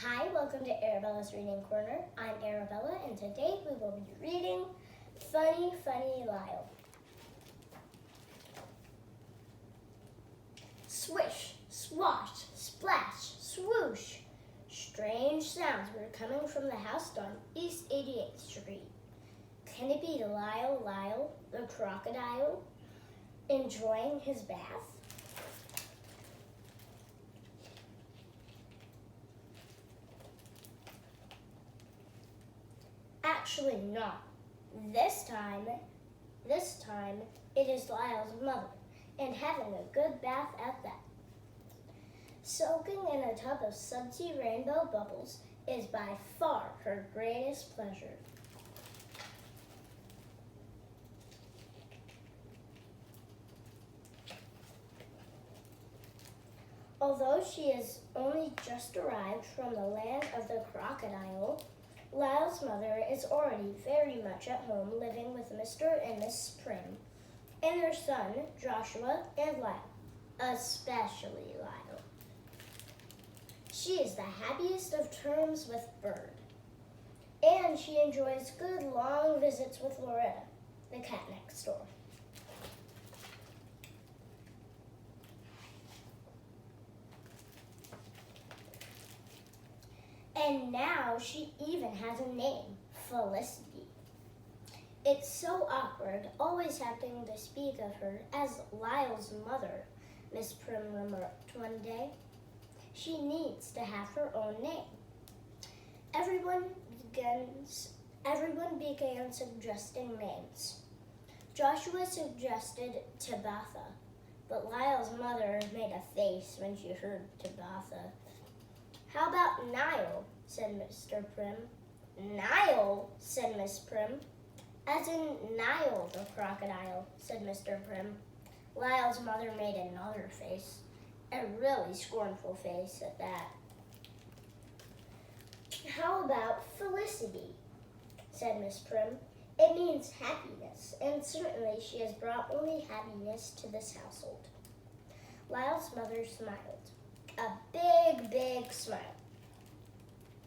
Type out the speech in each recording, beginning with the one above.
Hi, welcome to Arabella's Reading Corner. I'm Arabella, and today we will be reading Funny, Funny Lyle. Swish, swash, splash, swoosh. Strange sounds were coming from the house on East 88th Street. Can it be Lyle, the crocodile, enjoying his bath? Actually not. This time it is Lyle's mother, and having a good bath at that. Soaking in a tub of sudsy rainbow bubbles is by far her greatest pleasure. Although she has only just arrived from the land of the crocodile, Lyle's mother is already very much at home living with Mr. and Miss Prim and their son, Joshua and Lyle, especially Lyle. She is the happiest of terms with Bird, and she enjoys good long visits with Loretta, the cat next door. And now she even has a name, Felicity. It's so awkward always having to speak of her as Lyle's mother, Miss Prim remarked one day. She needs to have her own name. Everyone began suggesting names. Joshua suggested Tabitha, but Lyle's mother made a face when she heard Tabitha. How about Nile? Said Mr. Prim. Nile, said Miss Prim. As in Nile the crocodile, said Mr. Prim. Lyle's mother made another face, a really scornful face at that. How about Felicity? Said Miss Prim. It means happiness, and certainly she has brought only happiness to this household. Lyle's mother smiled. A big, big smile.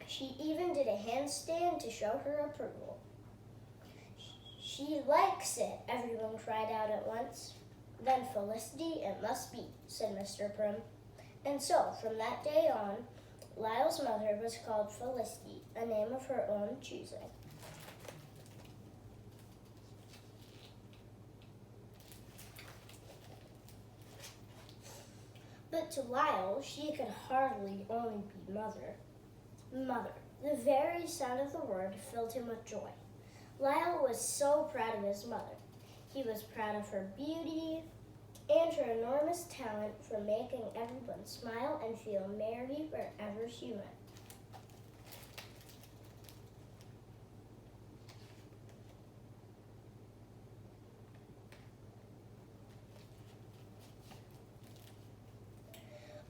She even did a handstand to show her approval. She likes it, everyone cried out at once. Then Felicity it must be, said Mr. Prim. And so, from that day on, Lyle's mother was called Felicity, a name of her own choosing. But to Lyle, she could hardly only be mother. Mother. The very sound of the word filled him with joy. Lyle was so proud of his mother. He was proud of her beauty and her enormous talent for making everyone smile and feel merry wherever she went.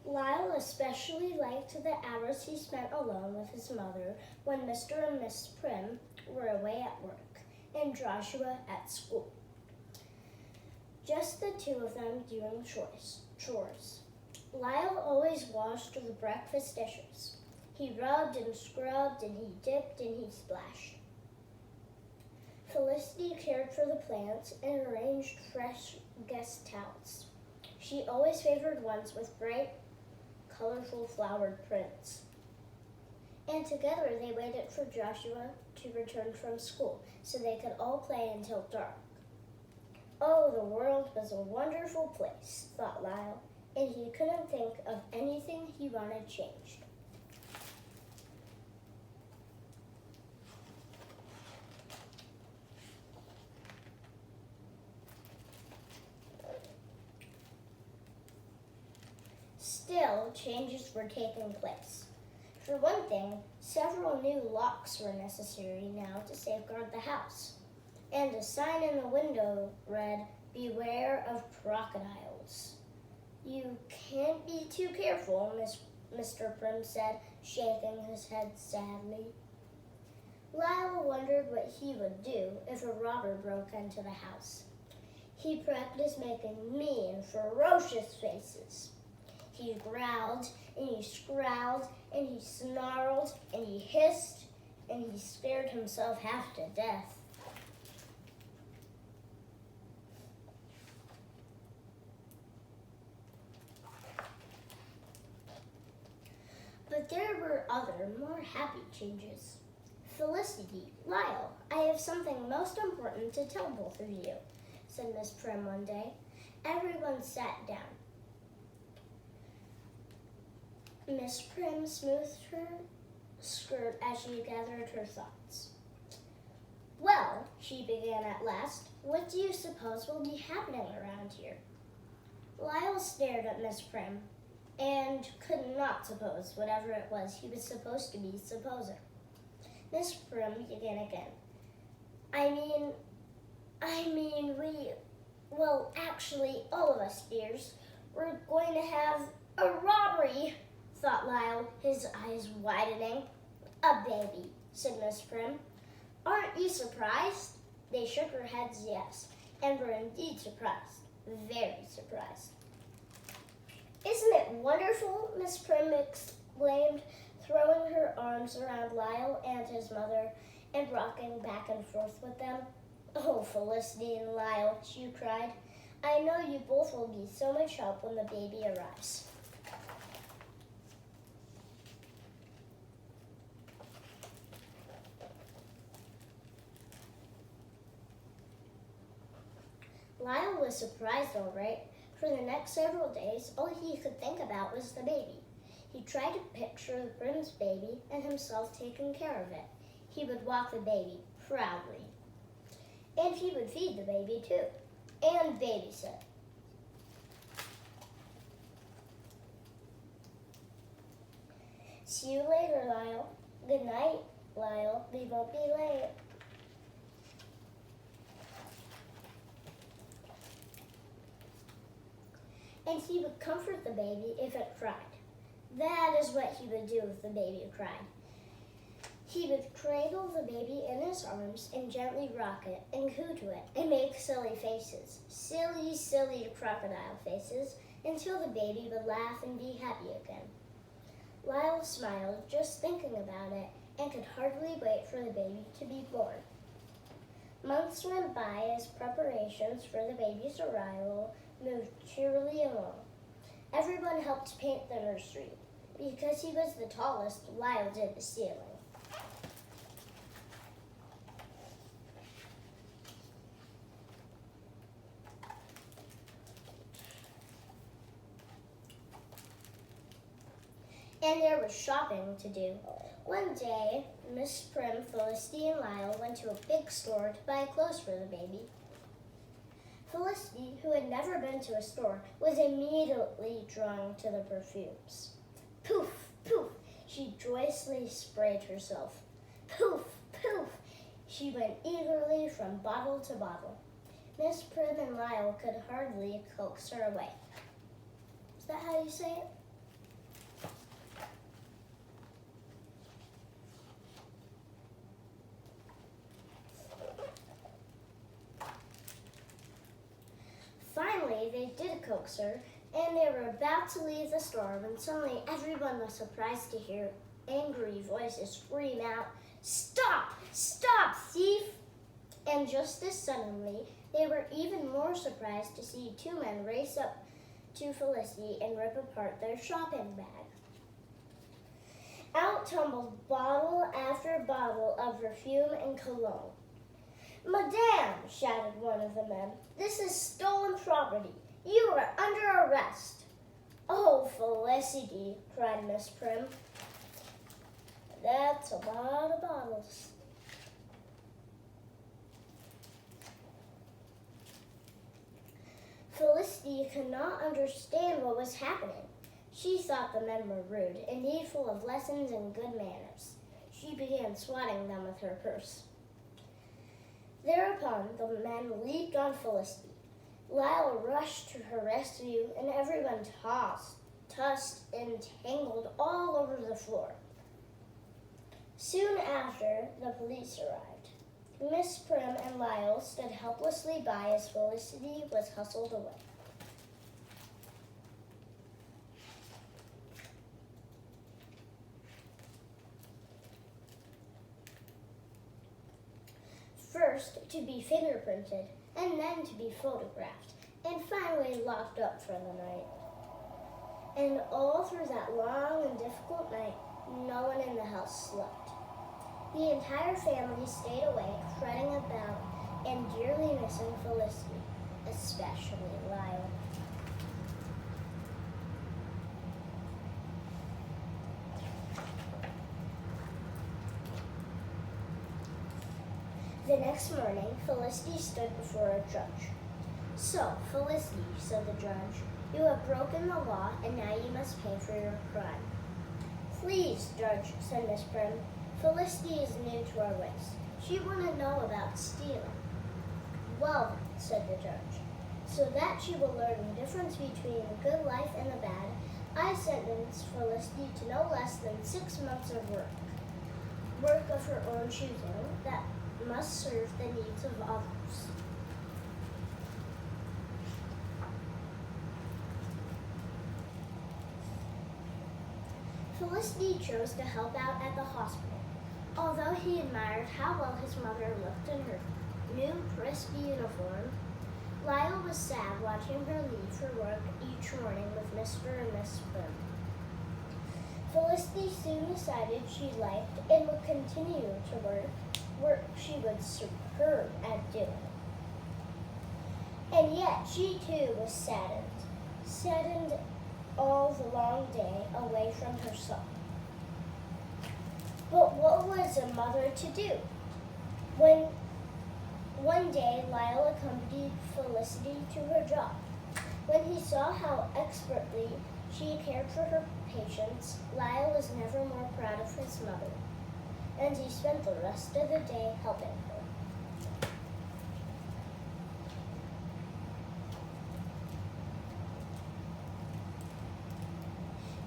Lyle especially liked the hours he spent alone with his mother when Mr. and Miss Prim were away at work and Joshua at school. Just the two of them doing chores. Lyle always washed the breakfast dishes. He rubbed and scrubbed and he dipped and he splashed. Felicity cared for the plants and arranged fresh guest towels. She always favored ones with bright, colorful flowered prints. And together they waited for Joshua to return from school so they could all play until dark. Oh, the world was a wonderful place, thought Lyle, and he couldn't think of anything he wanted changed. Still, changes were taking place. For one thing, several new locks were necessary now to safeguard the house, and a sign in the window read, "Beware of crocodiles." You can't be too careful, Mr. Prim said, shaking his head sadly. Lyle wondered what he would do if a robber broke into the house. He practiced making mean, ferocious faces. He growled, and he scowled, and he snarled, snarled, and he hissed, and he scared himself half to death. But there were other, more happy changes. Felicity, Lyle, I have something most important to tell both of you, said Miss Prim one day. Everyone sat down. Miss Prim smoothed her skirt as she gathered her thoughts. Well, she began at last, what do you suppose will be happening around here? Lyle stared at Miss Prim and could not suppose whatever it was he was supposed to be supposing. Miss Prim began again. Actually, all of us, dears, we're going to have a robbery, thought Lyle, his eyes widening. A baby, said Miss Prim. Aren't you surprised? They shook their heads yes, and were indeed surprised, very surprised. Isn't it wonderful? Miss Prim exclaimed, throwing her arms around Lyle and his mother and rocking back and forth with them. Oh, Felicity and Lyle, she cried. I know you both will be so much help when the baby arrives. Lyle was surprised, all right. For the next several days, all he could think about was the baby. He tried to picture the Prim's baby and himself taking care of it. He would walk the baby proudly. And he would feed the baby, too, and babysit. See you later, Lyle. Good night, Lyle. We won't be late. And he would comfort the baby if it cried. That is what he would do if the baby cried. He would cradle the baby in his arms and gently rock it and coo to it and make silly faces, silly, silly crocodile faces, until the baby would laugh and be happy again. Lyle smiled just thinking about it and could hardly wait for the baby to be born. Months went by as preparations for the baby's arrival moved cheerily along. Everyone helped paint the nursery. Because he was the tallest, Lyle did the ceiling. And there was shopping to do. One day, Miss Prim, Felicity, and Lyle went to a big store to buy clothes for the baby. Felicity, who had never been to a store, was immediately drawn to the perfumes. Poof, poof, she joyously sprayed herself. Poof, poof, she went eagerly from bottle to bottle. Miss Prim and Lyle could hardly coax her away. Is that how you say it? Finally, they did coax her, and they were about to leave the store when suddenly everyone was surprised to hear angry voices scream out, "Stop! Stop, thief!" And just as suddenly, they were even more surprised to see two men race up to Felicity and rip apart their shopping bag. Out tumbled bottle after bottle of perfume and cologne. "Madame," shouted one of the men, "this is stolen property. You are under arrest." "Oh, Felicity," cried Miss Prim. "That's a lot of bottles." Felicity could not understand what was happening. She thought the men were rude and needful of lessons in good manners. She began swatting them with her purse. Thereupon, the men leaped on Felicity. Lyle rushed to her rescue, and everyone tossed, and tangled all over the floor. Soon after, the police arrived. Miss Prim and Lyle stood helplessly by as Felicity was hustled away. first to be fingerprinted, and then to be photographed, and finally locked up for the night. And all through that long and difficult night, no one in the house slept. The entire family stayed awake, fretting about and dearly missing Felicity, especially Lyle. The next morning, Felicity stood before a judge. "So, Felicity," said the judge, "you have broken the law, and now you must pay for your crime." "Please, Judge," said Miss Prim, "Felicity is new to our ways. She wouldn't know about stealing." "Well," said the judge, "so that she will learn the difference between the good life and the bad, I sentence Felicity to no less than 6 months of work of her own choosing that must serve the needs of others." Felicity chose to help out at the hospital. Although he admired how well his mother looked in her new crisp uniform, Lyle was sad watching her leave for work each morning with Mr. and Miss Prim. Felicity soon decided she liked and would continue to work she was superb at doing. And yet she too was saddened all the long day away from her son. But what was a mother to do? When one day Lyle accompanied Felicity to her job. When he saw how expertly she cared for her patients, Lyle was never more proud of his mother, and he spent the rest of the day helping her.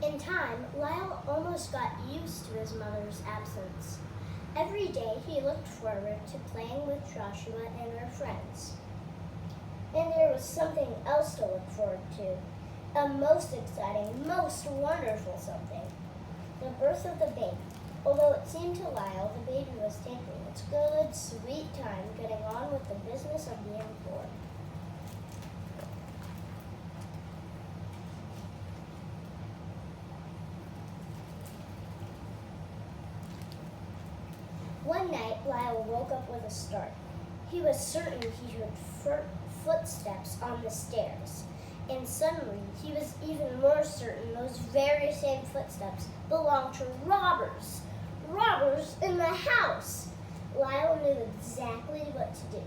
In time, Lyle almost got used to his mother's absence. Every day he looked forward to playing with Joshua and her friends. And there was something else to look forward to. A most exciting, most wonderful something. The birth of the baby. Although it seemed to Lyle the baby was taking its good, sweet time getting on with the business of being born. One night, Lyle woke up with a start. He was certain he heard footsteps on the stairs, and suddenly he was even more certain those very same footsteps belonged to robbers. Robbers in the house! Lyle knew exactly what to do.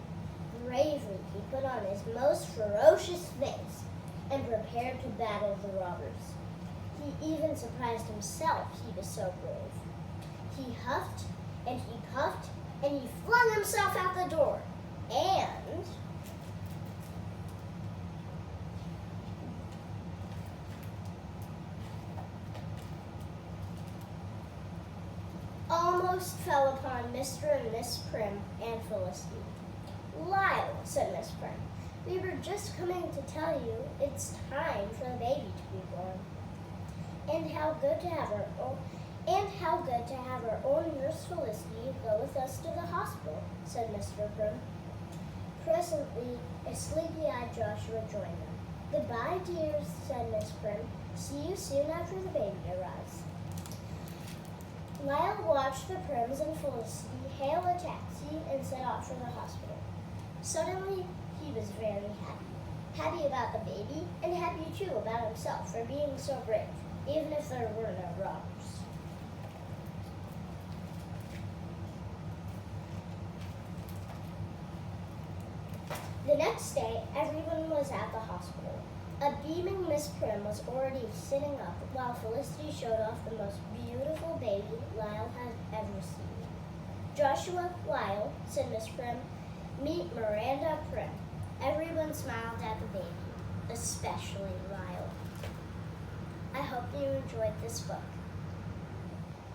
Bravely, he put on his most ferocious face and prepared to battle the robbers. He even surprised himself, he was so brave. He huffed and he puffed, and he flung himself out the door. And almost fell upon Mr. and Miss Prim and Felicity. "Lyle," said Miss Prim, "we were just coming to tell you it's time for the baby to be born. And how good to have our own nurse Felicity go with us to the hospital," said Mr. Prim. Presently, a sleepy-eyed Joshua joined them. "Goodbye, dears," said Miss Prim. "See you soon after the baby arrives." Lyle watched the Prims and Felicity hail a taxi and set off for the hospital. Suddenly, he was very happy. Happy about the baby, and happy too about himself for being so brave, even if there were no robbers. The next day, everyone was at the hospital. A beaming Miss Prim was already sitting up while Felicity showed off the most beautiful baby Lyle had ever seen. "Joshua, Lyle," said Miss Prim, "meet Miranda Prim." Everyone smiled at the baby, especially Lyle. I hope you enjoyed this book.